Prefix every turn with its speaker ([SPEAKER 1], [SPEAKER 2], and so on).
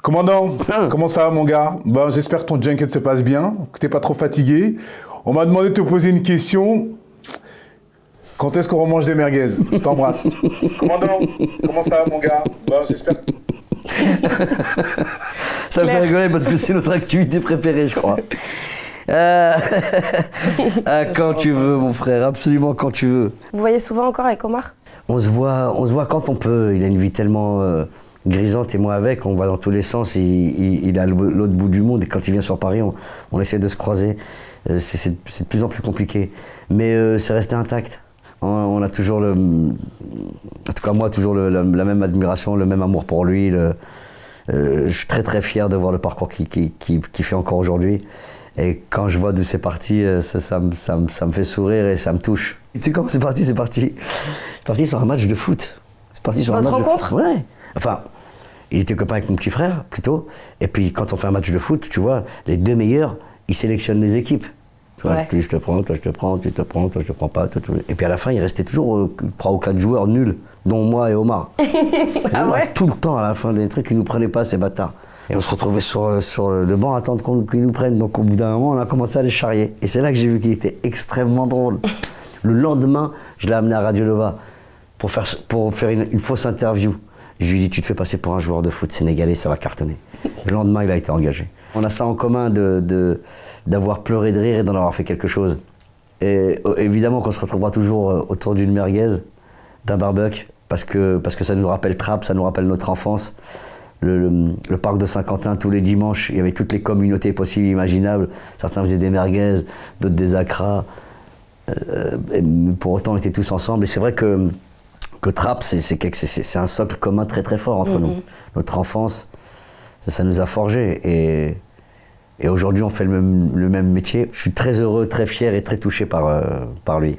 [SPEAKER 1] Commandant, comment ça va mon gars? J'espère que ton junket se passe bien, que t'es pas trop fatigué. On m'a demandé de te poser une question. Quand est-ce qu'on remange des merguez? Je t'embrasse. Commandant, comment ça va mon gars? J'espère.
[SPEAKER 2] Ça me fait rigoler parce que c'est notre activité préférée, je crois. Quand tu veux, mon frère, absolument quand tu veux.
[SPEAKER 3] Vous voyez souvent encore avec Omar?
[SPEAKER 2] On se voit quand on peut. Il a une vie tellement grisante et moi avec. On va dans tous les sens. Il est à l'autre bout du monde et quand il vient sur Paris, on essaie de se croiser. C'est de plus en plus compliqué. Mais c'est resté intact. On a toujours en tout cas moi, toujours la même admiration, le même amour pour lui. Je suis très très fier de voir le parcours qu'il fait encore aujourd'hui. Et quand je vois d'où c'est parti, ça me fait sourire et ça me touche. Tu sais comment c'est parti? C'est parti sur un match de foot. C'est parti sur
[SPEAKER 3] Votre
[SPEAKER 2] un match
[SPEAKER 3] rencontre?
[SPEAKER 2] de foot. Ouais. Enfin, il était copain avec mon petit frère, plutôt. Et puis quand on fait un match de foot, tu vois, les deux meilleurs, ils sélectionnent les équipes. Tu vois,
[SPEAKER 3] Ouais.
[SPEAKER 2] je te prends, toi je te prends, tu te prends, toi je te prends pas. Et puis à la fin, il restait toujours 3 ou 4 joueurs nuls, dont moi et Omar.
[SPEAKER 3] Ah ouais?
[SPEAKER 2] Tout le temps, à la fin des trucs, ils nous prenaient pas, ces bâtards. Et on se retrouvait sur le banc à attendre qu'ils nous prennent. Donc au bout d'un moment, on a commencé à les charrier. Et c'est là que j'ai vu qu'il était extrêmement drôle. Le lendemain, je l'ai amené à Radio Nova pour faire une fausse interview. Je lui ai dit, tu te fais passer pour un joueur de foot sénégalais, ça va cartonner. Le lendemain, il a été engagé. On a ça en commun d'avoir pleuré de rire et d'en avoir fait quelque chose. Et évidemment qu'on se retrouvera toujours autour d'une merguez, d'un barbecue, parce que ça nous rappelle Trappes, ça nous rappelle notre enfance. Le parc de Saint-Quentin, tous les dimanches, il y avait toutes les communautés possibles et imaginables. Certains faisaient des merguez, d'autres des acras. Pour autant, on était tous ensemble. Et c'est vrai que Trappes, c'est un socle commun très très fort entre nous. Notre enfance, ça nous a forgés. Et aujourd'hui, on fait le même métier. Je suis très heureux, très fier et très touché par lui.